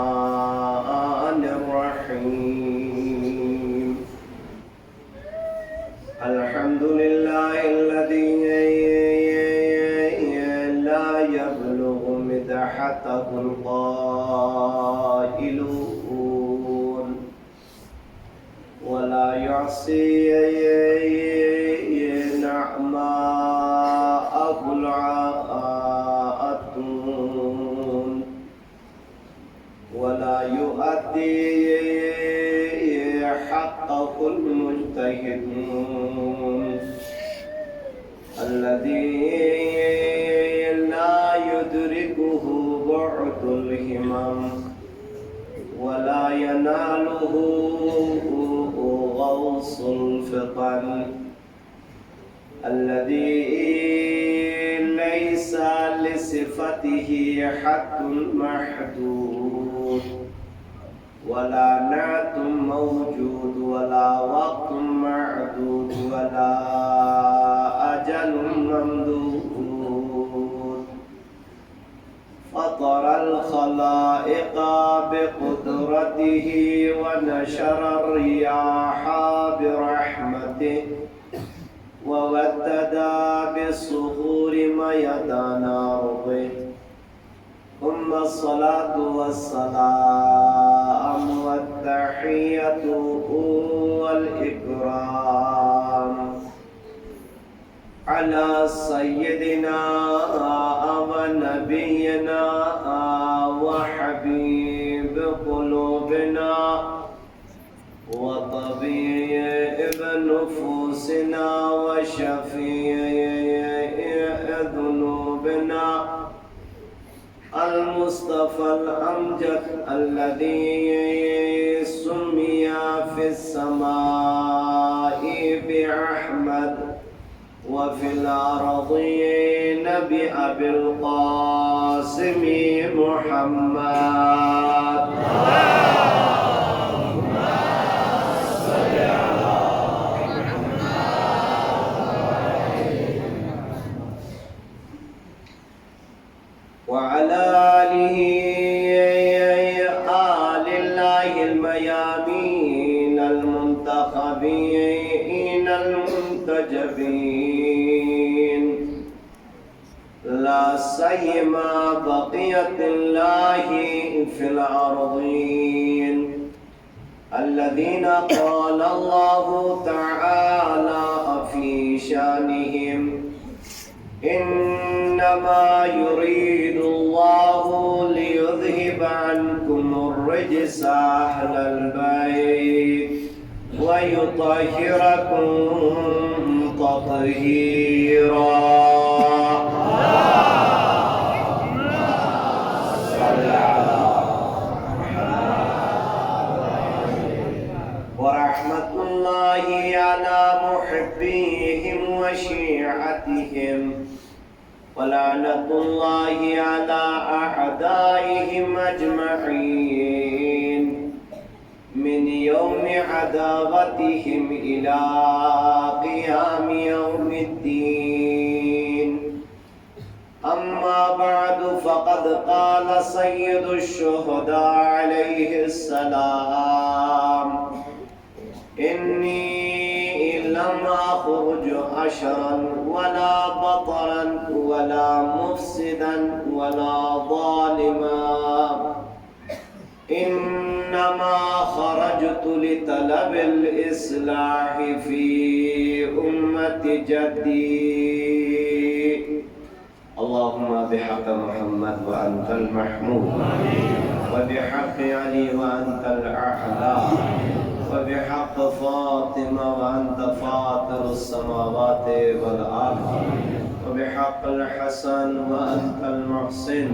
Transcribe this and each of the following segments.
الرحمن الرحيم الحمد لله الذي لا يبلغ مدحته القائلون ولا يعصي نعماءه العائدون ولا يؤدي حقه المجتهدون الذي لا يدركه بعد الهمم ولا يناله غوص الفطن الذي ليس لصفته حد محدود ولا نعت موجود ولا وقت معدود ولا أجل ممدود فطر الخلائق بقدرته ونشر الرياح برحمته وودد بالصخور ميدان أرضه ثم الصلاة والسلام والتحية والإكرام على سيدنا ونبينا وحبيب قلوبنا وطبيب نفوسنا وشفيع ذنوبنا المصطفى الأمجد الذي سمي في السماء بأحمد وفي الأرضين بأبي القاسم محمد وعلى آله آل الله الميامين المنتخبين المنتجبين لا سيما بقية الله في الأرضين الذين قال الله تعالى في شانهم إنما يريد الله ليذهب عنكم الرجس أهل البيت ويطهركم تطهيرا ورحمة الله على محبيهم وشيعتهم ولعنة الله على أعدائهم أجمعين من يوم عداوتهم إلى قيام يوم الدين أما بعد فقد قال سيد الشهداء عليه السلام إني لم أخرج أشرا ولا بطرا ولا مفسدا ولا ظالما إنما خرجت لطلب الإصلاح في أمة جدي اللهم بحق محمد وأنت المحمود وبحق علي وأنت الأعلى وبحق فاطمة وأنت فاطر السماوات والأرض وبحق الحسن وأنت المحسن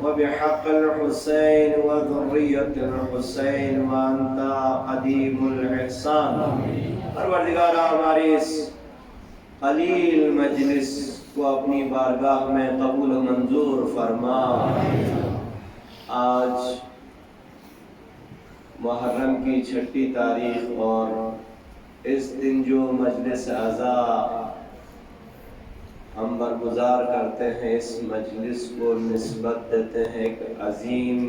وبحق الحسين وذرية الحسين وأنت قديم الإحسان پروردگار ہماری اس قلیل مجلس کو اپنی بارگاہ میں قبول و منظور فرما. آج محرم کی 6 تاریخ اور اس دن جو مجلس عزا ہم برگزار کرتے ہیں اس مجلس کو نسبت دیتے ہیں ایک عظیم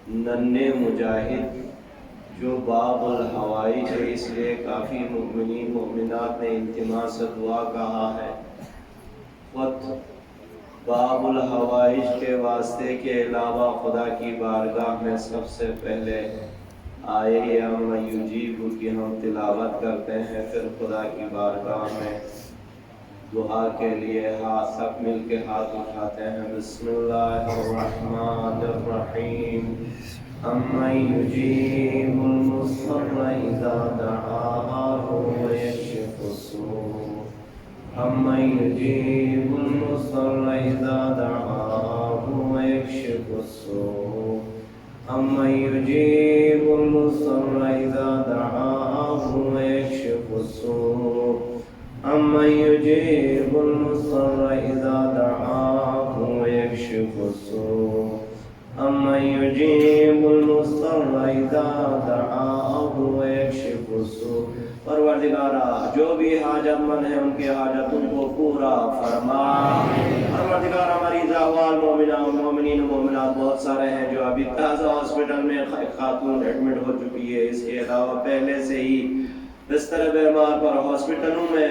ننھے مجاہد جو باب الحوائج ہے، اس لیے کافی مؤمنین مؤمنات نے التماس سے دعا کہا ہے. خود باب الحوائج کے واسطے کے علاوہ خدا کی بارگاہ میں سب سے پہلے آئے یا یجیب کی ہم تلاوت کرتے ہیں، پھر خدا کی بارگاہ میں دعا کے لیے سب مل کے ہاتھ اٹھاتے ہیں. بسم اللہ الرحمن الرحیم. أَمَّن يُجِيبُ الْمُضْطَرَّ إِذَا دَعَاهُ وَيَكْشِفُ السُّوءَ أَمَّن يُجِيبُ الْمُضْطَرَّ إِذَا دَعَاهُ وَيَكْشِفُ السُّوءَ أَمَّن يُجِيبُ الْمُضْطَرَّ إِذَا دَعَاهُ وَيَكْشِفُ السُّوءَ أَمَّن يُجِيبُ الْمُضْطَرَّ إِذَا دَعَاهُ وَيَكْشِفُ السُّوءَ أَمَّن يُجِيبُ الْمُضْطَرَّ إِذَا دَعَاهُ وَيَكْشِفُ السُّوءَ. پروردگارا جو بھی حاجت مند ہیں ان کے حاجتوں کو پورا فرما. پروردگارا مریض احوال مومنین مومنات بہت سارے ہیں جو ابھی تازہ ہاسپٹل میں خاتون ایڈمٹ ہو چکی ہے. اس کے علاوہ پہلے سے ہی بستر بیمار پر ہاسپٹلوں میں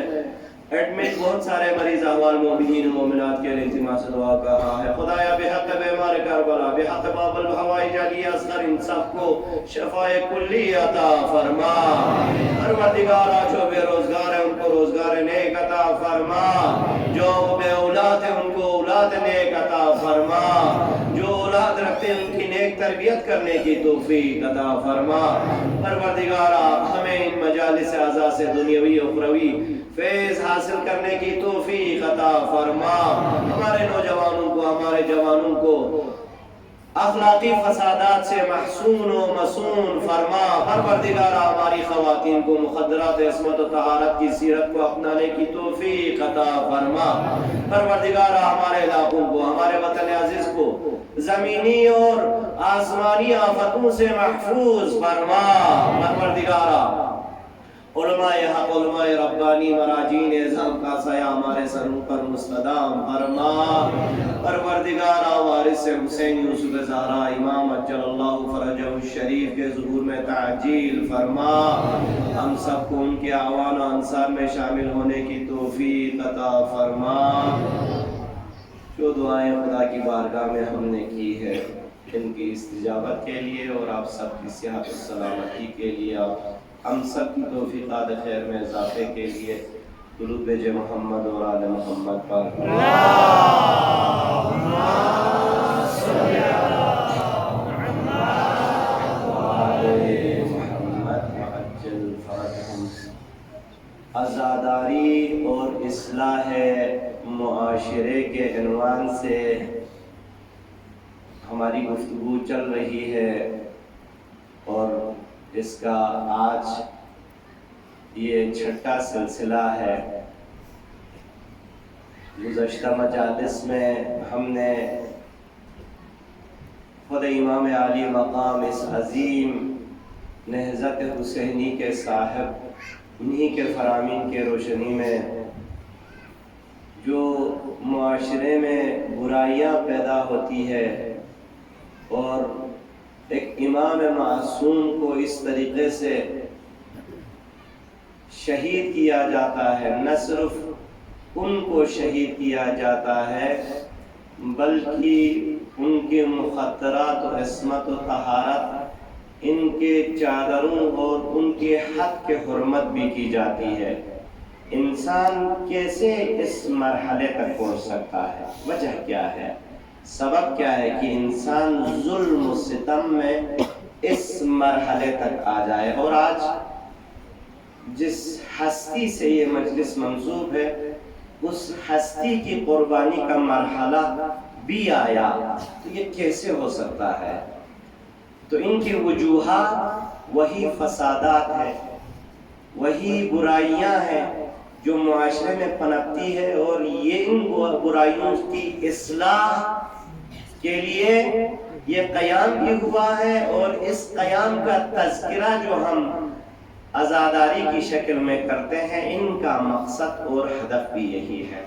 ایڈمٹ بہت سارے مریض احوال مومنین مومنات کے التماس سے دعا کہا ہے. خدایا بحق بیمار کربلا، بحق باب الحوائج علی اصغر، ان سب کو شفاء کلی عطا فرما. پروردگارا جو بے روزگار ہے ان کو روزگار نیک عطا فرما، جو بے اولاد ہے ان کو اولاد نیک عطا فرما، جو اولاد رکھتے ہیں ان کی نیک تربیت کرنے کی توفیق عطا فرما. پروردگارا ہمیں ان مجالس اعزاء سے دنیاوی اخروی فیض حاصل کرنے کی توفیق عطا فرما. ہمارے نوجوانوں کو، ہمارے جوانوں کو اخلاقی فسادات سے محصون و مصون فرما. پروردگارا ہماری خواتین کو مخدرات عصمت و طہارت کی سیرت کو اپنانے کی توفیق عطا فرما. پروردگارا ہمارے علاقوں کو، ہمارے وطن عزیز کو زمینی اور آسمانی آفتوں سے محفوظ فرما. پروردگارا علماء حق، علماء ربانی، مراجین اعظام کا سایہ ہمارے سروں پر مستدام فرما. پروردگارا وارث حسین یوسف زہرا امام اجل اللہ فرجہ الشریف کے ظہور میں تعجیل فرما. ہم سب کو ان کے اعوان و انصار میں شامل ہونے کی توفیق عطا فرما. جو دعائیں خدا کی بارگاہ میں ہم نے کی ہے ان کی استجابت کے لیے اور آپ سب کی صحت و سلامتی کے لیے، آپ ہم سب کی توفیقات خیر میں اضافے کے لیے درود بھیجے محمد اور آل محمد پر. عزاداری اور اصلاح معاشرے کے عنوان سے ہماری گفتگو چل رہی ہے اور اس کا آج یہ چھٹا سلسلہ ہے. گزشتہ مجالس میں ہم نے خود امام عالی مقام اس عظیم نہضت حسینی کے صاحب، انہی کے فرامین کے روشنی میں جو معاشرے میں برائیاں پیدا ہوتی ہے اور ایک امام معصوم کو اس طریقے سے شہید کیا جاتا ہے، نہ صرف ان کو شہید کیا جاتا ہے بلکہ ان کے مخدرات و عصمت و طہارت، ان کے چادروں اور ان کے حق کے حرمت بھی کی جاتی ہے. انسان کیسے اس مرحلے تک پہنچ سکتا ہے؟ وجہ کیا ہے؟ سبب کیا ہے کہ انسان ظلم و ستم میں اس مرحلے تک آ جائے؟ اور آج جس ہستی سے یہ مجلس منسوب ہے اس ہستی کی قربانی کا مرحلہ بھی آیا، تو یہ کیسے ہو سکتا ہے؟ تو ان کی وجوہات وہی فسادات ہیں، وہی برائیاں ہیں جو معاشرے میں پنپتی ہے، اور یہ ان برائیوں کی اصلاح کے لیے یہ قیام بھی ہوا ہے. اور اس قیام کا تذکرہ جو ہم عزاداری کی شکل میں کرتے ہیں، ان کا مقصد اور ہدف بھی یہی ہے.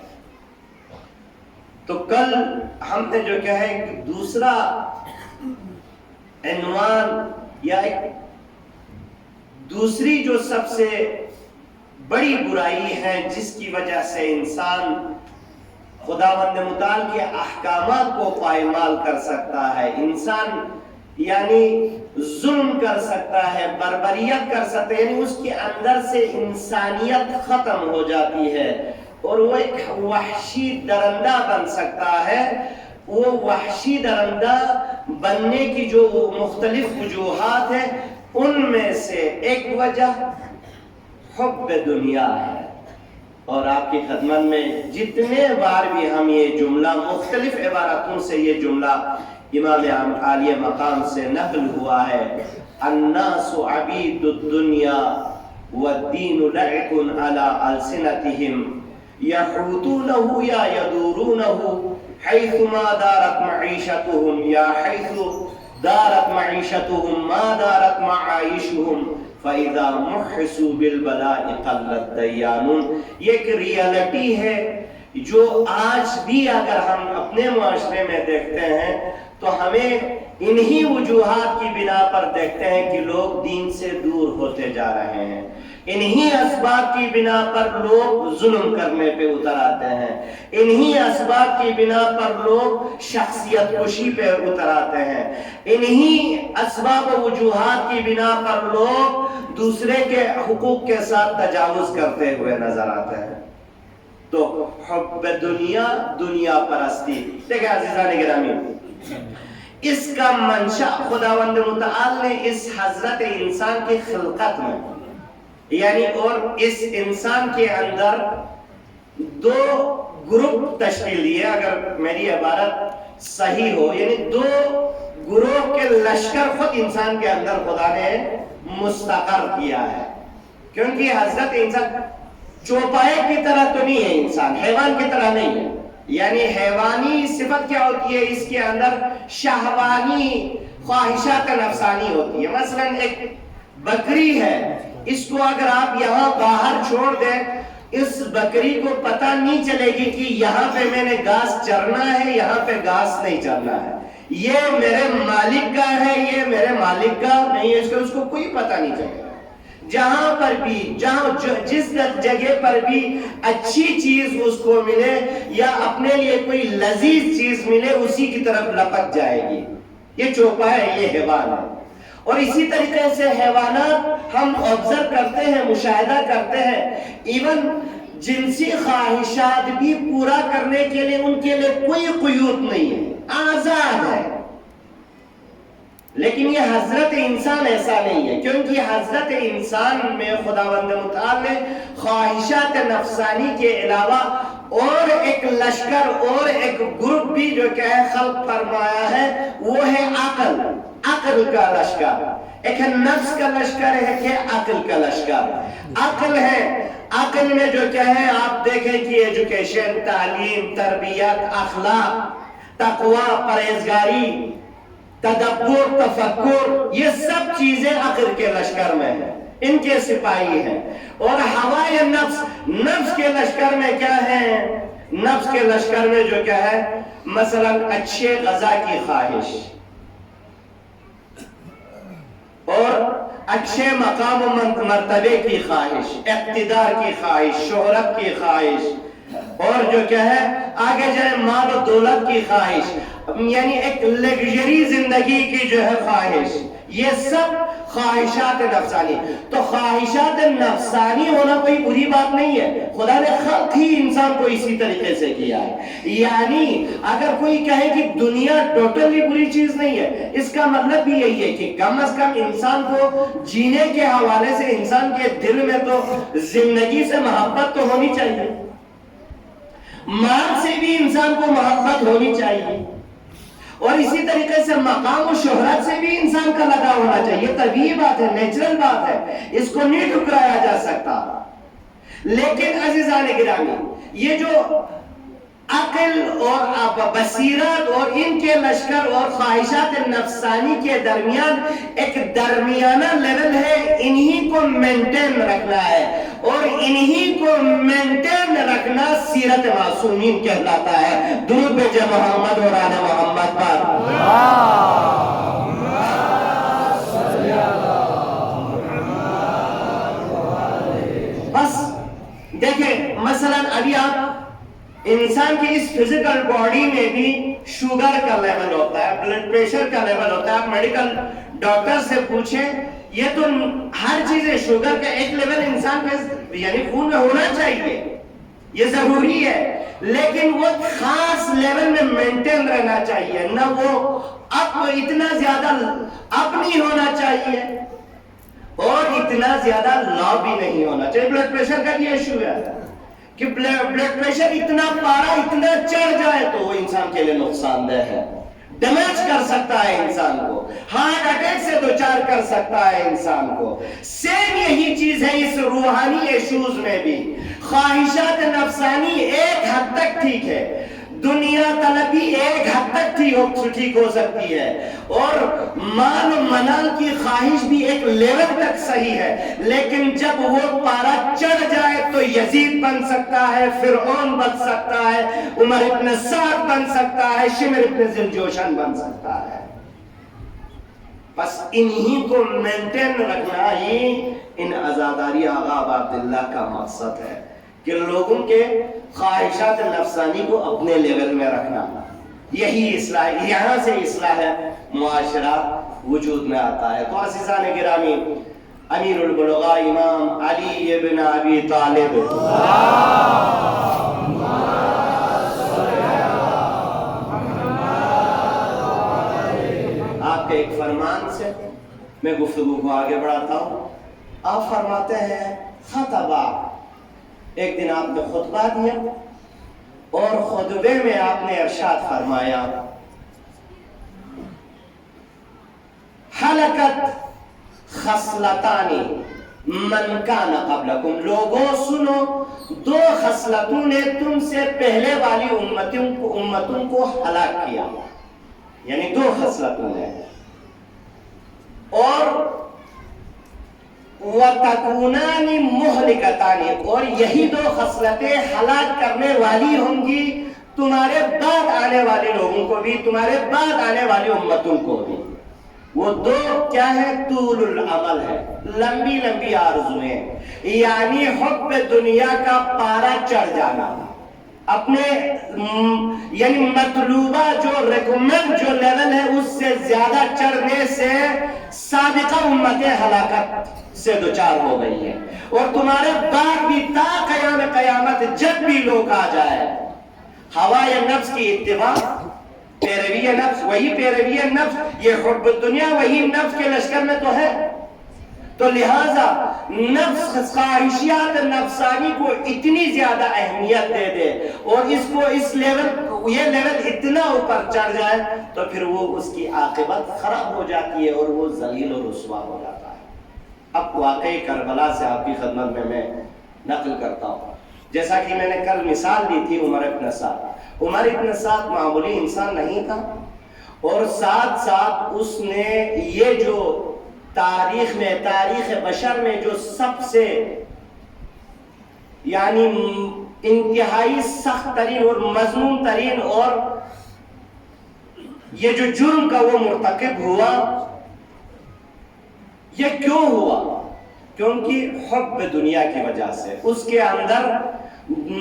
تو کل ہم نے جو کیا ہے دوسرا عنوان یا دوسری جو سب سے بڑی برائی ہے جس کی وجہ سے انسان خداوند متعال کے احکامات کو پائمال کر سکتا ہے، انسان یعنی ظلم کر سکتا ہے، بربریت کر سکتا ہے، یعنی اس کے اندر سے انسانیت ختم ہو جاتی ہے اور وہ ایک وحشی درندہ بن سکتا ہے۔ وہ وحشی درندہ بننے کی جو مختلف وجوہات ہیں ان میں سے ایک وجہ حب دنیا ہے۔ اور آپ کی خدمت میں جتنے بار بھی ہم یہ جملہ مختلف عبارتوں سے یہ جملہ امام عالیہ مقام سے نقل ہوا ہے، الناس عبید الدنیا والدین لعب علی السنتہم یحوتونہ یا یدورونہ حیث ما دارت معیشتہم یا حیث دارت معیشتہم ما دارت معائشہم فَإِذَا مُحِّسُوا بِالْبَلَاءِ قَلَّتْ دَيَّانٌ۔ یہ ایک ریالٹی ہے جو آج بھی اگر ہم اپنے معاشرے میں دیکھتے ہیں تو ہمیں انہی وجوہات کی بنا پر دیکھتے ہیں کہ لوگ دین سے دور ہوتے جا رہے ہیں، انہی اسباب کی بنا پر لوگ ظلم کرنے پہ اتر آتے ہیں، انہی اسباب کی بنا پر لوگ شخصیت کشی پہ اتر آتے ہیں، انہی اسباب و وجوہات کی بنا پر لوگ دوسرے کے حقوق کے ساتھ تجاوز کرتے ہوئے نظر آتے ہیں۔ تو حب دنیا، دنیا پرستی، دیکھیں عزیزان گرامی، اس کا منشأ خداوند متعال نے اس حضرت انسان کی خلقت میں یعنی اور اس انسان کے اندر دو گروپ تشکیل دیے، اگر میری عبارت صحیح ہو، یعنی دو گروہ کے لشکر خود انسان کے اندر خدا نے مستقر کیا ہے، کیونکہ حضرت انسان چوپائے کی طرح تو نہیں ہے، انسان حیوان کی طرح نہیں ہے، یعنی حیوانی صفت کیا ہوتی ہے، اس کے اندر شہوانی خواہشات نفسانی ہوتی ہے۔ مثلا ایک بکری ہے، اس کو اگر آپ یہاں باہر چھوڑ دیں، اس بکری کو پتہ نہیں چلے گی کہ یہاں پہ میں نے گھاس چرنا ہے، یہاں پہ گھاس نہیں چرنا ہے، یہ میرے مالک کا ہے، یہ میرے مالک کا نہیں ہے، اس کو کوئی پتہ نہیں چلے گا۔ جہاں پر بھی جس جگہ پر بھی اچھی چیز اس کو ملے یا اپنے لیے کوئی لذیذ چیز ملے اسی کی طرف لپک جائے گی، یہ چوپا ہے، یہ حیوان ہے۔ اور اسی طریقے سے حیوانات ہم آبزرو کرتے ہیں، مشاہدہ کرتے ہیں، ایون جنسی خواہشات بھی پورا کرنے کے لیے ان کے لیے کوئی قیود نہیں ہے، آزاد ہے۔ لیکن یہ حضرت انسان ایسا نہیں ہے، کیونکہ حضرت انسان میں خداوند متعال نے خواہشات نفسانی کے علاوہ اور ایک لشکر اور ایک گروپ بھی جو کہ خلق فرمایا ہے، وہ ہے عقل کا لشکر، ایک ہے نفس کا لشکر ہے کہ عقل کا لشکر۔ عقل ہے، عقل میں جو کیا ہے آپ دیکھیں کہ ایجوکیشن، تعلیم، تربیت، اخلاق، تقوی، پرہیزگاری، تدبر، تفکر، یہ سب چیزیں عقل کے لشکر میں ہیں، ان کے سپاہی ہیں۔ اور ہوائے نفس کے لشکر میں کیا ہے؟ نفس کے لشکر میں جو کیا ہے، مثلا اچھے غذا کی خواہش اور اچھے مقام و مرتبے کی خواہش، اقتدار کی خواہش، شہرت کی خواہش، اور جو کیا ہے آگے جائے مال و دولت کی خواہش، یعنی ایک لگژری زندگی کی جو ہے خواہش، یہ سب خواہشات نفسانی۔ تو خواہشات نفسانی ہونا کوئی بری بات نہیں ہے، خدا نے خلق ہی انسان کو اسی طریقے سے کیا ہے۔ یعنی اگر کوئی کہے کہ دنیا ٹوٹلی بری چیز نہیں ہے، اس کا مطلب بھی یہی ہے کہ کم از کم انسان کو جینے کے حوالے سے انسان کے دل میں تو زندگی سے محبت تو ہونی چاہیے، مال سے بھی انسان کو محبت ہونی چاہیے، اور اسی طریقے سے مقام و شہرت سے بھی انسان کا لگاؤ ہونا چاہیے۔ طبیعی بات ہے، نیچرل بات ہے، اس کو نہیں ٹھکرایا جا سکتا۔ لیکن عزیزان گرامی، یہ جو عقل اور بصیرت اور ان کے لشکر اور خواہشات نفسانی کے درمیان ایک درمیانہ لیول ہے، انہی کو مینٹین رکھنا ہے اور انہی کو مینٹین رکھنا سیرت معصومین کہلاتا ہے۔ درود بھیجے محمد اور آل محمد پر۔ بس دیکھیں مثلا ابھی آپ انسان کی اس فزیکل باڈی میں بھی شوگر کا لیول ہوتا ہے، بلڈ پریشر کا لیول ہوتا ہے۔ آپ میڈیکل ڈاکٹر سے پوچھیں، یہ تو ہر چیز ہے، شوگر کا ایک لیول انسان کے یعنی خون میں ہونا چاہیے، یہ ضروری ہے، لیکن وہ خاص لیول میں مینٹین رہنا چاہیے، نہ وہ اب اتنا زیادہ اپ نہیں ہونا چاہیے اور اتنا زیادہ لا بھی نہیں ہونا چاہیے۔ بلڈ پریشر کا یہ ایشو ہے کہ بلڈ پریشر اتنا پارا اتنا چڑھ جائے تو وہ انسان کے لیے نقصان دہ ہے، ڈیمیج کر سکتا ہے انسان کو، ہارٹ اٹیک سے دوچار کر سکتا ہے انسان کو۔ سیم یہی چیز ہے اس روحانی ایشوز میں بھی۔ خواہشات نفسانی ایک حد تک ٹھیک ہے، دنیا طلبی ایک حد تک ٹھیک ہو سکتی ہے، اور مال و منال کی خواہش بھی ایک لیول تک صحیح ہے، لیکن جب وہ پارا چڑھ جائے تو یزید بن سکتا ہے، فرعون بن سکتا ہے، عمر ابن سعد بن سکتا ہے، شمر ابن ذوالجوشن بن سکتا ہے۔ بس انہی کو مینٹین رکھنا ہی ان عزاداری آغا عبداللہ کا مقصد ہے کہ لوگوں کے خواہشات نفسانی کو اپنے لیول میں رکھنا، یہی اصلاح، یہاں سے اصلاح معاشرہ وجود میں آتا ہے۔ تو عزیزان گرامی، امیر البلغاء امام علی ابن ابی طالب آپ کے ایک فرمان سے میں گفتگو کو آگے بڑھاتا ہوں۔ آپ فرماتے ہیں خطبہ، ایک دن آپ نے خطبہ دیا اور خطبے میں آپ نے ارشاد فرمایا حلقت خصلتانی من کان قبلکم، لوگوں سنو، دو خصلتوں نے تم سے پہلے والی امتوں کو ہلاک کیا، یعنی دو خصلتوں نے، اور وَتَكُونَانِ مُحْلِكَتَانِ، اور یہی دو خصلتیں ہلاک کرنے والی ہوں گی تمہارے بعد آنے والے لوگوں کو بھی، تمہارے بعد آنے والی امتوں کو بھی۔ وہ دو کیا ہے؟ طول العمل ہے، لمبی لمبی آرزویں، یعنی حب دنیا کا پارا چڑھ جانا، اپنے یعنی مطلوبہ جو ریکمنڈ جو لیول ہے اس سے زیادہ چڑھنے سے سابقہ امتیں ہلاکت سے دوچار ہو گئی ہیں، اور تمہارے بعد بھی تا قیام قیامت جب بھی لوگ آ جائے، ہوائے نفس کی اتباع، پیروی نفس، وہی پیروی نفس، یہ حب دنیا وہی نفس کے لشکر میں تو ہے، تو لہٰذا نفس خواہشیات نفسانی کو اتنی زیادہ اہمیت دے دے اور اس کو اس لیول، یہ لیول اتنا اوپر چڑھ جائے تو پھر وہ اس کی عاقبت خراب ہو جاتی ہے اور وہ ذلیل و رسوا ہو جاتا ہے۔ اب واقعی کربلا سے آپ کی خدمت میں نقل کرتا ہوں، جیسا کہ میں نے کل مثال دی تھی عمر ابن سعد۔ عمر ابن سعد معمولی انسان نہیں تھا، اور ساتھ ساتھ اس نے یہ جو تاریخ میں، تاریخ بشر میں جو سب سے یعنی انتہائی سخت ترین اور مذموم ترین اور یہ جو جرم کا وہ مرتکب ہوا، یہ کیوں ہوا؟ کیونکہ حب دنیا کی وجہ سے اس کے اندر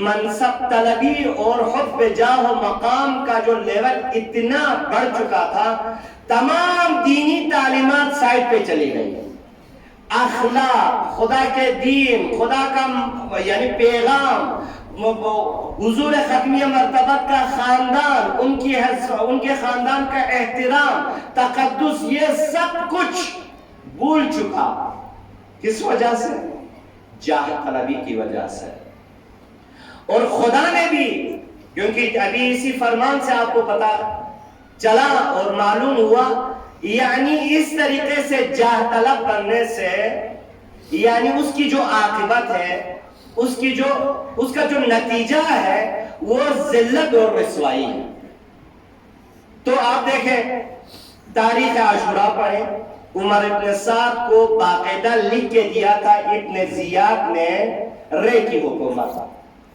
منصب طلبی اور حب جاہ و مقام کا جو لیول اتنا بڑھ چکا تھا، تمام دینی تعلیمات سائٹ پہ چلی گئی، اخلاق، خدا کے دین، خدا کا یعنی پیغام، حضور ختمی مرتبت کا خاندان، ان کے خاندان کا احترام، تقدس، یہ سب کچھ بھول چکا۔ کس وجہ سے؟ جاہ طلبی کی وجہ سے۔ اور خدا نے بھی، کیونکہ ابھی اسی فرمان سے آپ کو پتا چلا اور معلوم ہوا، یعنی اس طریقے سے جاہ طلب بننے سے یعنی اس کی جو عاقبت ہے، اس کا جو نتیجہ ہے وہ ذلت اور رسوائی ہے۔ تو آپ دیکھیں، تاریخ عاشورہ پڑھیں، عمر ابن سعد کو باقاعدہ لکھ کے دیا تھا ابن زیاد نے رے کی حکومت.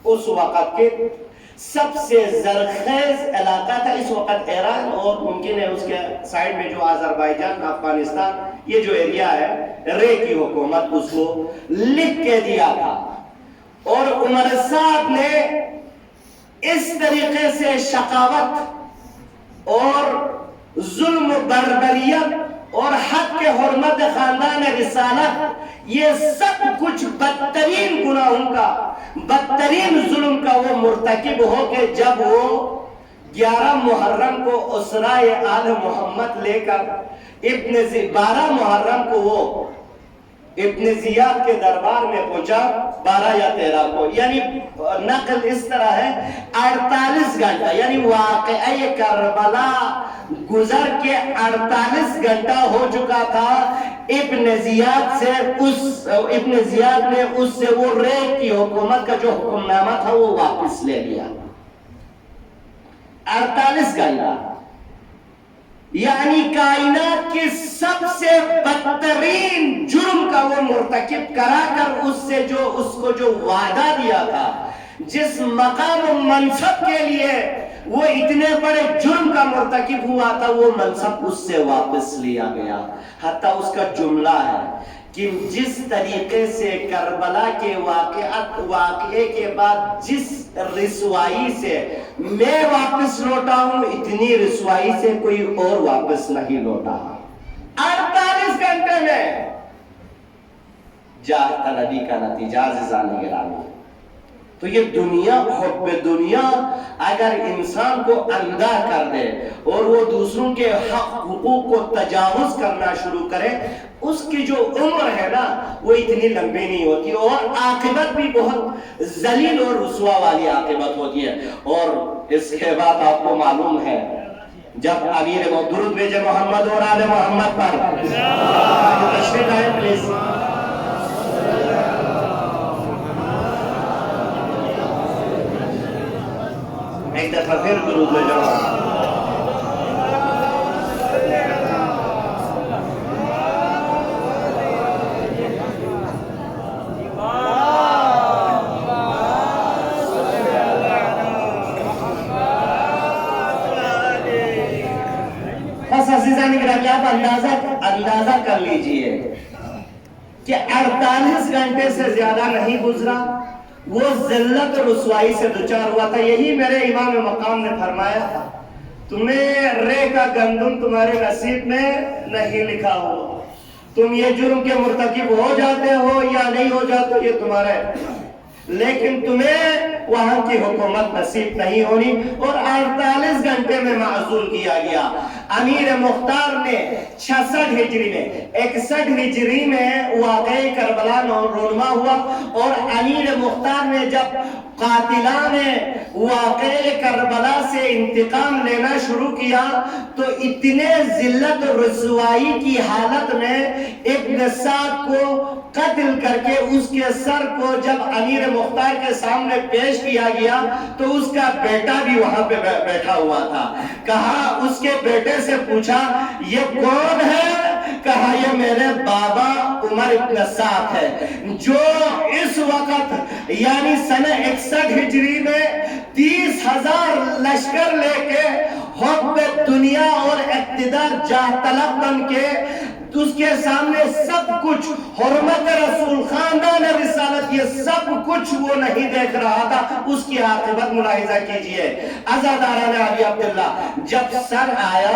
اس وقت کے سب سے زرخیز علاقہ تھا اس وقت ایران، اور ممکن ہے اس کے سائڈ میں جو آذربائیجان، افغانستان، یہ جو ایریا ہے، رے کی حکومت اس کو لکھ کے دیا تھا. اور عمر سعد نے اس طریقے سے شقاوت اور ظلم و بربریت اور حق کے حرمت خاندان رسالت، یہ سب کچھ بدترین گناہوں کا، بدترین ظلم کا وہ مرتکب ہو کہ جب وہ 11 محرم کو اسرائے آل محمد لے کر 12 محرم کو وہ ابن زیاد کے دربار میں پہنچا، 12 یا 13 کو، یعنی نقل اس طرح ہے 48 گھنٹہ، یعنی واقعہ کربلا گزر کے 48 گھنٹہ ہو چکا تھا. ابن زیاد نے اس سے وہ رے کی حکومت کا جو حکم نامہ تھا وہ واپس لے لیا. 48 گھنٹہ، یعنی کائنات کے سب سے بدترین جرم کا وہ مرتکب کرا کر اس کو جو وعدہ دیا تھا، جس مقام و منصب کے لیے وہ اتنے بڑے جرم کا مرتکب ہوا تھا، وہ منصب اس سے واپس لیا گیا. حتیٰ اس کا جملہ ہے کہ جس طریقے سے کربلا کے واقعے کے بعد جس رسوائی سے میں واپس لوٹا ہوں، اتنی رسوائی سے کوئی اور واپس نہیں لوٹا. 48 گھنٹے میں جاہ طلبی کا نتیجہ عزیزان گرامی. تو یہ دنیا، حب دنیا اگر انسان کو اندھا کر دے اور وہ دوسروں کے حق حقوق کو تجاوز کرنا شروع کرے، اس کی جو عمر ہے نا وہ اتنی لمبی نہیں ہوتی، اور عاقبت بھی بہت ذلیل اور رسوا والی عاقبت ہوتی ہے. اور اس کے بعد آپ کو معلوم ہے جب امیر درود بھیجے محمد اور آل محمد پر، تشریف لائیں پلیز. ایک دفعہ پھر درود بھیجو. بس عزیزان گرامی، آپ اندازہ کر لیجئے کہ 48 گھنٹے سے زیادہ نہیں گزرا، وہ ذلت و رسوائی سے دوچار ہوا تھا. یہی میرے امام مقام نے فرمایا، تمہیں رے کا گندم تمہارے نصیب میں نہیں لکھا ہو، تم یہ جرم کے مرتکب ہو جاتے ہو یا نہیں ہو جاتے یہ تمہارے، لیکن تمہیں وہاں کی حکومت نصیب نہیں ہونی. اور 48 گھنٹے میں معزول کیا گیا. امیر مختار نے 66 ہجری میں 61 ہجری میں واقعی کربلا رونما ہوا، اور امیر مختار نے جب قاتلان واقعی کربلا سے انتقام لینا شروع کیا تو اتنے ذلت و رسوائی کی حالت میں ابن سعد کو قتل کر کے اس کے سر کو جب امیر مختار کے سامنے پیش کیا گیا تو اس کا بیٹا بھی وہاں پہ بیٹھا ہوا تھا. کہا، اس کے بیٹے سے پوچھا یہ کون ہے؟ کہا یہ میرے بابا عمر ابن سعد ہے، جو اس وقت یعنی سنہ 61 ہجری میں 30,000 لشکر لے کے حب دنیا اور اقتدار جاہ طلب بن کے اس کے سامنے سب کچھ، حرمت رسول، خاندان رسالت، یہ سب کچھ وہ نہیں دیکھ رہا تھا. اس کی عاقبت ملاحظہ کیجئے. عزاداران علی عبداللہ، جب سر آیا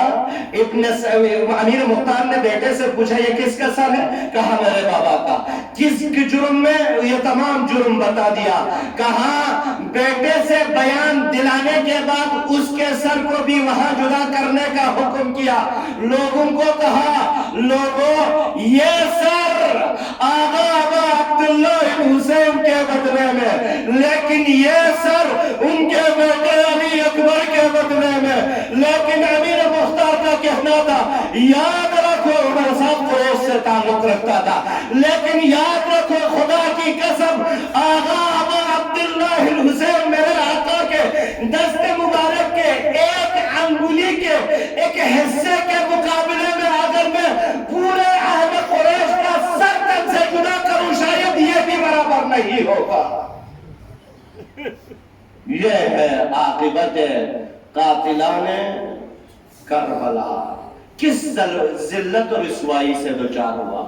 امیر مختار نے بیٹے سے پوچھا یہ کس کا سر ہے؟ کہا میرے بابا کا. کس جرم میں؟ یہ تمام جرم بتا دیا. کہا بیٹے سے بیان دلانے کے بعد اس کے سر کو بھی وہاں جدا کرنے کا حکم کیا. لوگوں کو کہا یہ سر آغا ابا عبداللہ حسین کے بدلے میں، لیکن یہ سر ان کے بیٹے علی اکبر کے بدلے میں. لیکن امیر مختار کا کہنا تھا یاد رکھو، عمر صاحب کو اس سے تعلق رکھتا تھا، لیکن یاد رکھو خدا کی قسم آغا ابا عبداللہ حسین میرے آقا کے دست مبارک کے ایک انگلی کے ایک حصے کے مقابلے میں اگر میں پورے نہیں ہوگا۔ یہ ہے عاقبت قاتلان کربلا، کس ذلت اور رسوائی سے دوچار ہوا۔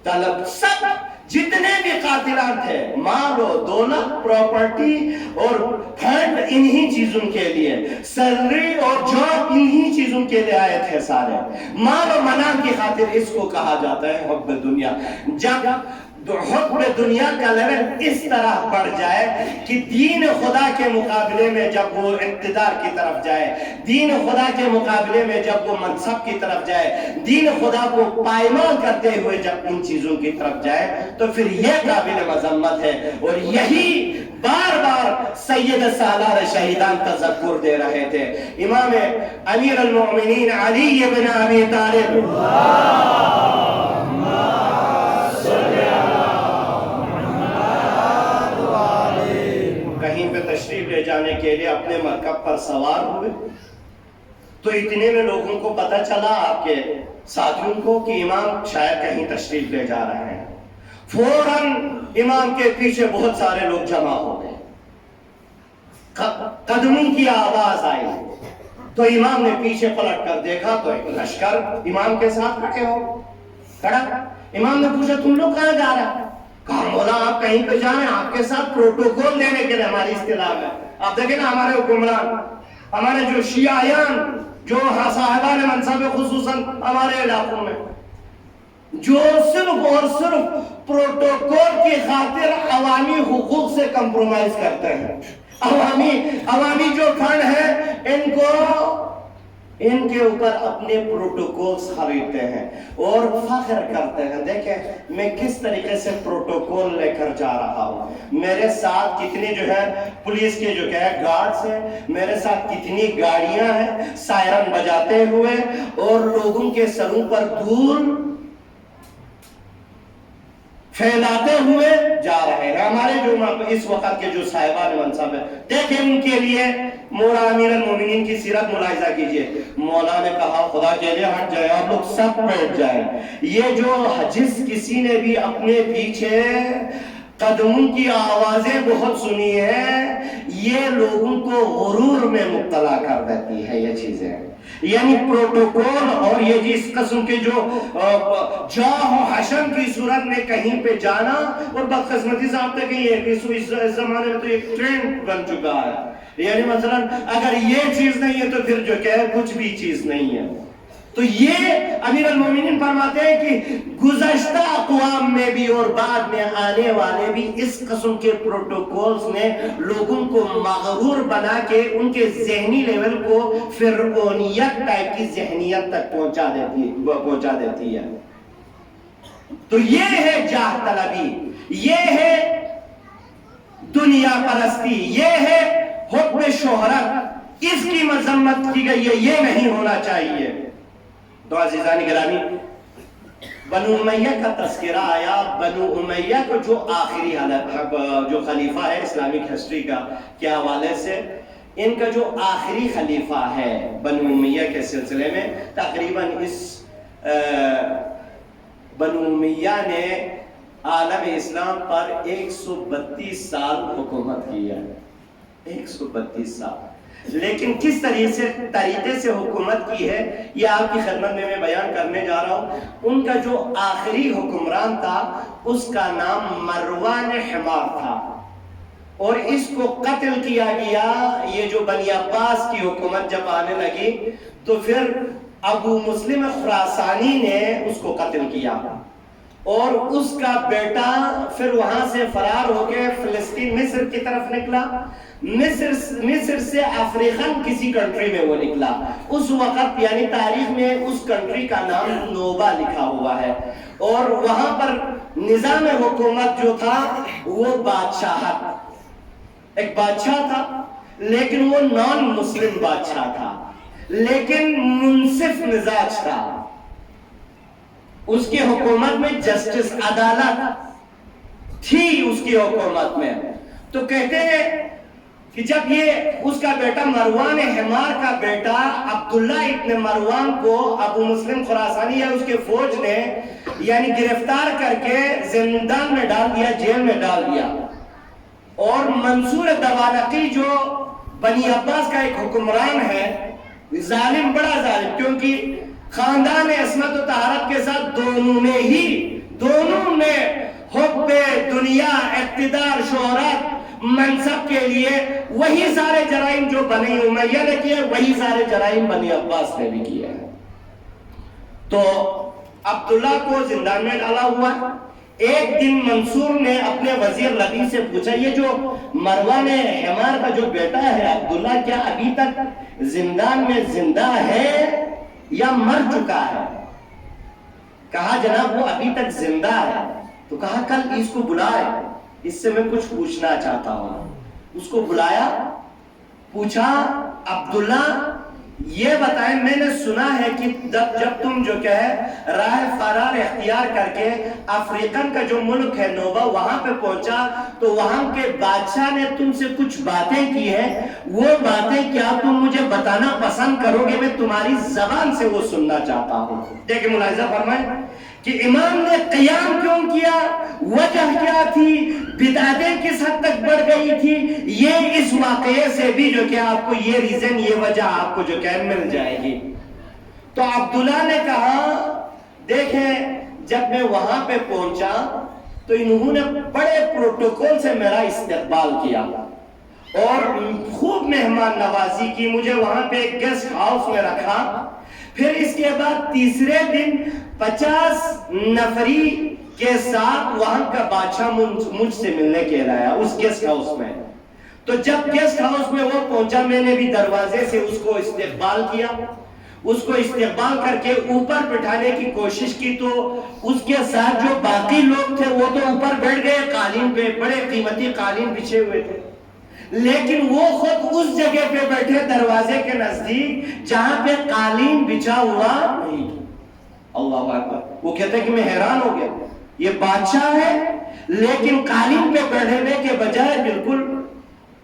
طلب سب جتنے بھی قاتلان تھے، مال و دولت، پراپرٹی اور فنڈ انہی چیزوں کے لیے، سیلری اور جاب انہی چیزوں کے لیے آئے تھے سارے۔ مال و منال کی خاطر اس کو کہا جاتا ہے حب دنیا۔ جب حب دنیا کا لیول اس طرح بڑھ جائے کہ دین خدا کے مقابلے میں جب وہ اقتدار کی طرف جائے، دین خدا کے مقابلے میں جب وہ منصب کی طرف جائے، دین خدا کو پائمال کرتے ہوئے جب ان چیزوں کی طرف جائے، تو پھر یہ قابل مذمت ہے۔ اور یہی بار بار سید سالار شہیدان تذکر دے رہے تھے۔ امام امیر المؤمنین علی بن ابی طالب کہیں پہ تشریف لے جانے کے لیے اپنے مرکب پر سوار ہوئے، تو اتنے میں لوگوں کو پتہ چلا، آپ کے ساتھیوں کو، کہ امام شاید کہیں تشریف لے جا رہے ہیں۔ فوراً امام کے پیچھے بہت سارے لوگ جمع ہو گئے، قدموں کی آواز آئی، تو امام نے پیچھے پلٹ کر دیکھا تو ایک لشکر امام کے ساتھ کھڑا۔ امام نے پوچھا تم لوگ کہاں جا رہے ہیں؟ کہا مولا آپ کہیں پہ جا رہے ہیں، آپ کے ساتھ پروٹوکول دینے کے لیے ہماری اصطلاح ہے۔ آپ دیکھیں نا ہمارے حکمران، ہمارے جو شیعیان، جو صاحبان منصب خصوصاً ہمارے علاقوں میں، جو صرف اور صرف پروٹوکول کی خاطر عوامی حقوق سے کمپرومائز کرتے ہیں۔ عوامی جو فنڈ ہے ان کے اوپر اپنے پروٹوکولز خریدتے ہیں اور فخر کرتے ہیں، دیکھیں میں کس طریقے سے پروٹوکول لے کر جا رہا ہوں، میرے ساتھ کتنے جو ہے پولیس کے جو ہے گارڈز ہیں، میرے ساتھ کتنی گاڑیاں ہیں سائرن بجاتے ہوئے، اور لوگوں کے سروں پر دھول پھیلاتے ہوئے جا رہے ہیں۔ ہمارے جو اس وقت کے جو صاحبان منصب ہیں، دیکھیں ان کے لیے مولا امیر المومنین کی سیرت ملاحظہ کیجئے۔ مولا نے کہا خدا کے لیے ہٹ جائے، آپ لوگ سب بیٹھ جائیں۔ یہ جو جس کسی نے بھی اپنے پیچھے قدموں کی آوازیں بہت سنی ہیں، یہ لوگوں کو غرور میں مبتلا کر دیتی ہے یہ چیزیں، یعنی پروٹوکول اور یہ جس قسم کے جو جاہ و حشم کی صورت میں کہیں پہ جانا، اور بدقسمتی سے آپ تک یہ اس زمانے میں تو ایک ٹرینڈ بن چکا ہے، یعنی مثلا اگر یہ چیز نہیں ہے تو پھر جو کہ کچھ بھی چیز نہیں ہے۔ تو یہ امیر المومنین فرماتے ہیں کہ گزشتہ اقوام میں بھی اور بعد میں آنے والے بھی اس قسم کے پروٹوکولز نے لوگوں کو مغرور بنا کے ان کے ذہنی لیول کو فرعونیت ٹائپ کی ذہنیت تک پہنچا دیتی ہے۔ تو یہ ہے جاہ طلبی، یہ ہے دنیا پرستی، یہ ہے حب شہرت، اس کی مذمت کی گئی ہے، یہ نہیں ہونا چاہیے۔ تو عزیزان گرامی، بنو امیہ کا تذکرہ آیا۔ بنو امیہ کو جو آخری جو خلیفہ ہے اسلامک ہسٹری کا کے حوالے سے، ان کا جو آخری خلیفہ ہے بنو امیہ کے سلسلے میں، تقریباً اس بنو امیہ نے عالم اسلام پر 132 سال حکومت کی ہے، 132 سال۔ لیکن کس طریقے سے حکومت کی ہے یہ آپ کی خدمت میں بیان کرنے جا رہا ہوں۔ ان کا جو آخری حکمران تھا اس کا نام مروان حمار تھا، اور اس کو قتل کیا گیا۔ یہ جو بنی عباس کی حکومت جب آنے لگی تو پھر ابو مسلم خراسانی نے اس کو قتل کیا، اور اس کا بیٹا پھر وہاں سے فرار ہو کے فلسطین مصر کی طرف نکلا۔ مصر سے افریقن کسی کنٹری میں وہ نکلا، اس وقت یعنی تاریخ میں اس کنٹری کا نام نوبا لکھا ہوا ہے، اور وہاں پر نظام حکومت جو تھا وہ بادشاہت، ایک بادشاہ تھا لیکن وہ نان مسلم بادشاہ تھا، لیکن منصف مزاج تھا۔ اس کی حکومت میں جسٹس، عدالت تھی اس کی حکومت میں۔ تو کہتے ہیں کہ جب یہ اس کا بیٹا مروان حمار کا بیٹا عبداللہ ابن مروان کو ابو مسلم خراسانی یا اس کے فوج نے یعنی گرفتار کر کے زندان میں ڈال دیا، جیل میں ڈال دیا. اور منصور دوالقی جو بنی عباس کا ایک حکمران ہے، ظالم، بڑا ظالم، کیونکہ خاندان عصمت و طہارت کے ساتھ دونوں نے حب دنیا، اقتدار، شہرت، منصب کے لیے وہی سارے جرائم جو بنی امیہ نے کیے، وہی سارے جرائم بنی عباس نے بھی کیے ہیں. تو عبداللہ کو زندان میں ڈالا ہوا ہے. ایک دن منصور نے اپنے وزیر ربیع سے پوچھا، یہ جو مروان حمار کا جو بیٹا ہے عبداللہ، کیا ابھی تک زندان میں زندہ ہے یا مر چکا ہے؟ کہا جناب وہ ابھی تک زندہ ہے. تو کہا کل اس کو بلائے، اس سے میں کچھ پوچھنا چاہتا ہوں. اس کو بلایا، پوچھا عبداللہ یہ بتائیں، میں نے سنا ہے کہ جب تم جو کہ ہے راہ فرار اختیار کر کے افریقن کا جو ملک ہے نوبا، وہاں پہ پہنچا تو وہاں کے بادشاہ نے تم سے کچھ باتیں کی ہیں، وہ باتیں کیا تم مجھے بتانا پسند کرو گے؟ میں تمہاری زبان سے وہ سننا چاہتا ہوں. دیکھیں ملاحظہ فرمائیں کہ امام نے قیام کیوں کیا، وجہ کیا تھی، بدعتیں کس حد تک بڑھ گئی تھی، یہ اس واقعے سے بھی جو کہ آپ کو یہ ریزن، یہ وجہ آپ کو جو کہ مل جائے گی. تو عبداللہ نے کہا دیکھیں جب میں وہاں پہ پہنچا تو انہوں نے بڑے پروٹوکول سے میرا استقبال کیا اور خوب مہمان نوازی کی، مجھے وہاں پہ ایک گیسٹ ہاؤس میں رکھا. پھر اس کے بعد تیسرے دن 50 نفری کے ساتھ وہاں کا بادشاہ مجھ سے ملنے کے لایا اس گیسٹ ہاؤس میں. تو جب گیسٹ ہاؤس میں وہ پہنچا، میں نے بھی دروازے سے اس کو استقبال کیا. اس کو استقبال کر کے اوپر بٹھانے کی کوشش کی تو اس کے ساتھ جو باقی لوگ تھے وہ تو اوپر بیٹھ گئے قالین پہ، بڑے قیمتی قالین بچھے ہوئے تھے، لیکن وہ خود اس جگہ پہ بیٹھے دروازے کے نزدیک جہاں پہ قالین بچھا ہوا نہیں. اللہ اکبر. وہ کہتے ہیں کہ میں حیران ہو گیا، یہ بادشاہ ہے لیکن قالین پہ بیٹھنے کے بجائے بالکل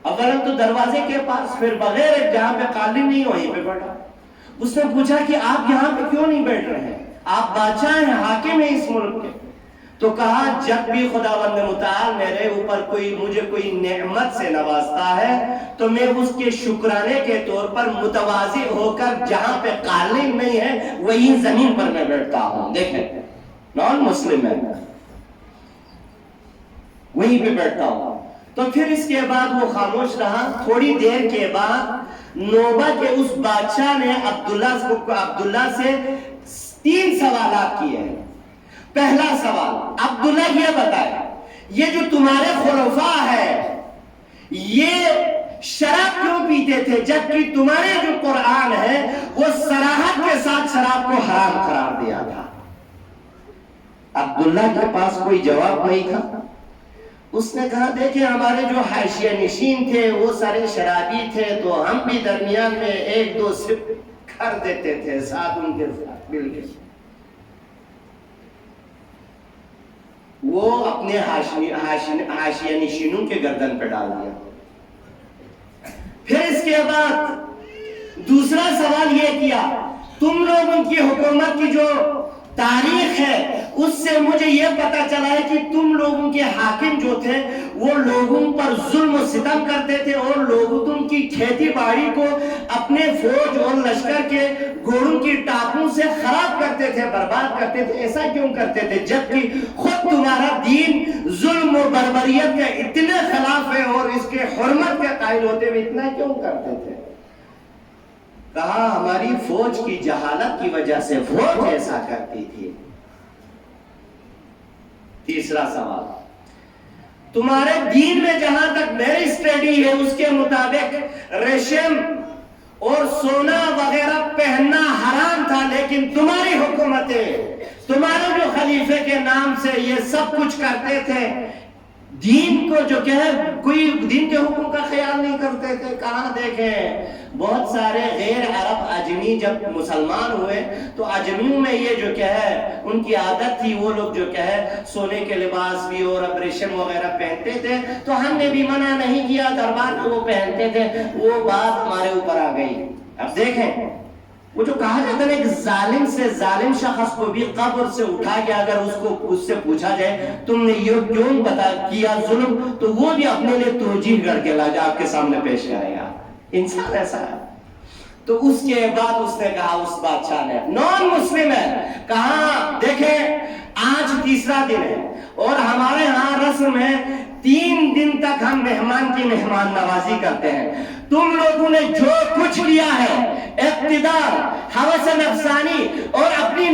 اولا تو دروازے کے پاس، پھر بغیر جہاں پہ قالین نہیں وہیں پہ بیٹھا. اس نے پوچھا کہ آپ یہاں پہ کیوں نہیں بیٹھ رہے ہیں، آپ بادشاہ ہیں، حاکم ہیں اس ملک کے. تو کہا جب بھی خداوند متعال میرے اوپر مجھے کوئی نعمت سے نوازتا ہے تو میں اس کے شکرانے کے طور پر متواضع ہو کر جہاں پہ قالین نہیں ہے وہی زمین پر میں بیٹھتا ہوں. دیکھیں نان مسلم ہے، وہیں پہ بیٹھتا ہوں. تو پھر اس کے بعد وہ خاموش رہا. تھوڑی دیر کے بعد نوبہ کے اس بادشاہ نے عبداللہ سے 3 سوالات کیے ہیں. پہلا سوال، عبداللہ یہ بتایا یہ جو تمہارے خلفاء ہے یہ شراب کیوں پیتے تھے جبکہ تمہارے جو قرآن ہے وہ صراحت کے ساتھ شراب کو حرام قرار دیا تھا. عبداللہ کے پاس کوئی جواب نہیں تھا. اس نے کہا دیکھیں ہمارے جو حاشیہ نشین تھے وہ سارے شرابی تھے تو ہم بھی درمیان میں 1-2 سپ کر دیتے تھے ساتھ ان کے ساتھ مل کے. وہ اپنے حاشیہ نشینوں کے گردن پہ ڈال دیا. پھر اس کے بعد دوسرا سوال یہ کیا تم لوگوں کی حکومت کی جو تاریخ ہے اس سے مجھے یہ پتا چلا ہے کہ تم لوگوں کے حاکم جو تھے وہ لوگوں پر ظلم و ستم کرتے تھے اور لوگوں کی کھیتی باڑی کو اپنے فوج اور لشکر کے گھوڑوں کی ٹاپوں سے خراب کرتے تھے، برباد کرتے تھے. ایسا کیوں کرتے تھے جبکہ خود تمہارا دین ظلم و بربریت کے اتنے خلاف ہے اور اس کے حرمت کے قائل ہوتے ہوئے اتنا کیوں کرتے تھے؟ کہا ہماری فوج کی جہالت کی وجہ سے فوج ایسا کرتی تھی. تیسرا سوال، تمہارے دین میں جہاں تک میری اسٹڈی ہے اس کے مطابق ریشم اور سونا وغیرہ پہننا حرام تھا، لیکن تمہاری حکومتیں تمہارے جو خلیفے کے نام سے یہ سب کچھ کرتے تھے. دین کو جو کہ کوئی دین کے حکم کا خیال نہیں کرتے تھے. کہاں دیکھیں بہت سارے غیر عرب عجمی جب مسلمان ہوئے تو عجمیوں میں یہ جو کہ ہے ان کی عادت تھی، وہ لوگ جو کہ ہے سونے کے لباس بھی اور ریشم وغیرہ پہنتے تھے تو ہم نے بھی منع نہیں کیا، دربار کو وہ پہنتے تھے. وہ بات ہمارے اوپر آ گئی. اب دیکھیں وہ جو کہا جاتا ہے ایک ظالم سے ظالم شخص کو بھی قبر سے اٹھا کے اگر اس سے پوچھا جائے تم نے یہ کیوں پتا کیا ظلم، تو وہ بھی اپنے لیے توجیہ کر کے لا جا آپ کے سامنے پیش کرے گا. انسان ایسا ہے. تو اس کے بعد اس نے کہا اس بادشاہ نے، نان مسلم ہے، کہا دیکھیں آج تیسرا دن ہے اور ہمارے ہاں رسم ہے 3 دن تک ہم مہمان کی مہمان نوازی کرتے ہیں. تم لوگوں نے جو کچھ لیا ہے اقتدار، ہوس نفسانی اور اپنی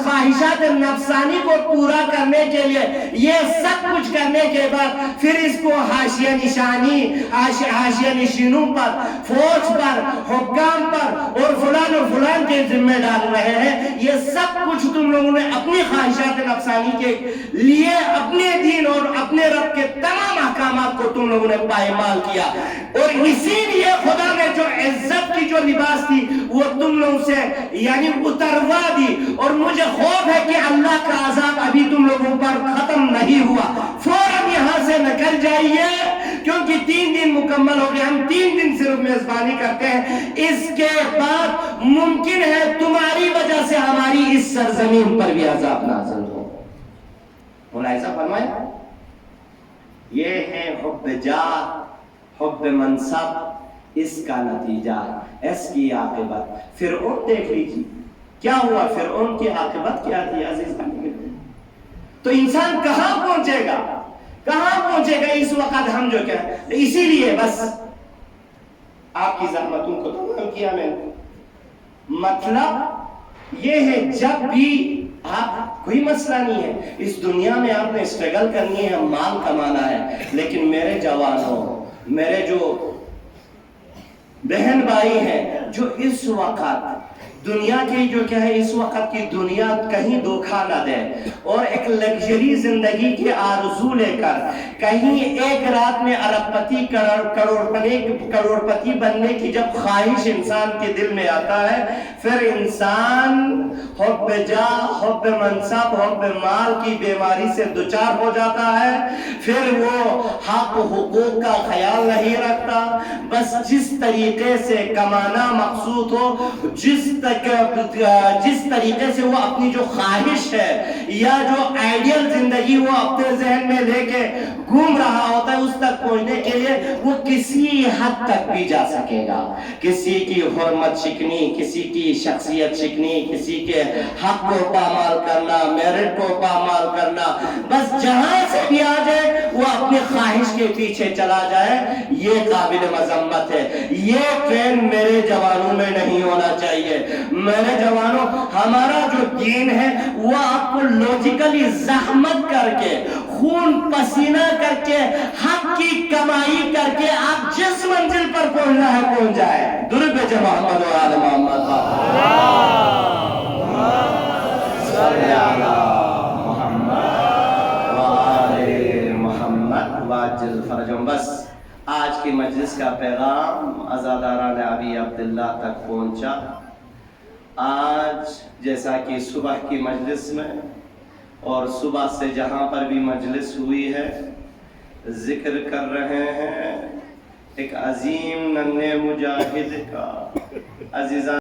خواہشات نفسانی کو پورا کرنے کے لیے، یہ سب کچھ کرنے کے بعد پھر اس کو حاشیہ نشانی، حاشیہ نشینوں پر، فوج پر، حکام پر اور فلان کے ذمہ ڈال رہے ہیں. یہ سب کچھ تم لوگوں نے اپنی خواہشات نفسانی کے لیے اپنے دین اور اپنے رب کے تمام احکامات کو تم لوگوں نے پائمال کیا، اور اسی لیے خدا نے جو عزت کی جو لباس تھی وہ تم لوگوں سے یعنی اتروا دی. اور مجھے خوف ہے کہ اللہ کا عذاب ابھی تم لوگوں پر ختم نہیں ہوا. فوراً یہاں سے نکل جائیے کیونکہ 3 دن مکمل ہو گئے. ہم 3 دن صرف میزبانی کرتے ہیں، اس کے بعد ممکن ہے تمہاری وجہ سے ہماری اس سرزمین پر بھی عذاب نازل ہو. ملاحظہ فرمائیں، یہ ہے حب جاہ، حب منصب، اس کا نتیجہ، اس کی عاقبت. فرعون دیکھ لیجیے کیا ہوا، فرعون کی عاقبت کیا تھی عزیزان. تو انسان کہاں پہنچے گا، کہاں پہنچے گا اس وقت ہم جو کیا. اسی لیے بس آپ کی زحمتوں کو تمام کیا میں نے. مطلب یہ ہے جب بھی آپ کوئی مسئلہ نہیں ہے اس دنیا میں آپ نے اسٹرگل کرنی ہے، مال کمانا ہے، لیکن میرے جوانوں، میرے جو بہن بھائی ہیں جو اس وقت دنیا کی جو کیا ہے اس وقت کی دنیا کہیں دھوکہ نہ دے اور ایک لگژری زندگی کی آرزو لے کر کہیں ایک رات میں ارب پتی کروڑ پتی بننے کی جب خواہش انسان کے دل میں آتا ہے، پھر انسان حب جاہ، حب منصب، حب مال کی بیماری سے دوچار ہو جاتا ہے. پھر وہ حق حقوق کا خیال نہیں رکھتا، بس جس طریقے سے کمانا مقصود ہو، جس طریقے سے وہ اپنی جو خواہش ہے یا جو آئیڈیل زندگی وہ اپنے ذہن میں لے کے گھوم رہا ہوتا ہے، اس تک پہنچنے کے لیے وہ کسی حد تک بھی جا سکے گا. کسی کی حرمت شکنی، کسی کی شخصیت شکنی، کسی کے حق کو پامال کرنا، میرٹ کو پامال کرنا، بس جہاں سے بھی آ جائے وہ اپنی خواہش کے پیچھے چلا جائے. یہ قابل مذمت ہے. یہ ٹرین میرے جوانوں میں نہیں ہونا چاہیے. میرے جوانوں، ہمارا جو دین ہے وہ آپ کو لوجیکلی زحمت کر کے، خون پسینہ کر کے، حق کی کمائی کر کے آپ جس منزل پر پہنچنا ہے پہنچ جائے. درود بھیجے محمد و آل محمد. صلی اللہ محمد و آل محمد واجل فرجم. بس آج کی مجلس کا پیغام عزاداران ابی عبداللہ تک پہنچا. آج جیسا کہ صبح کی مجلس میں اور صبح سے جہاں پر بھی مجلس ہوئی ہے ذکر کر رہے ہیں ایک عظیم ننھے مجاہد کا. عزیزان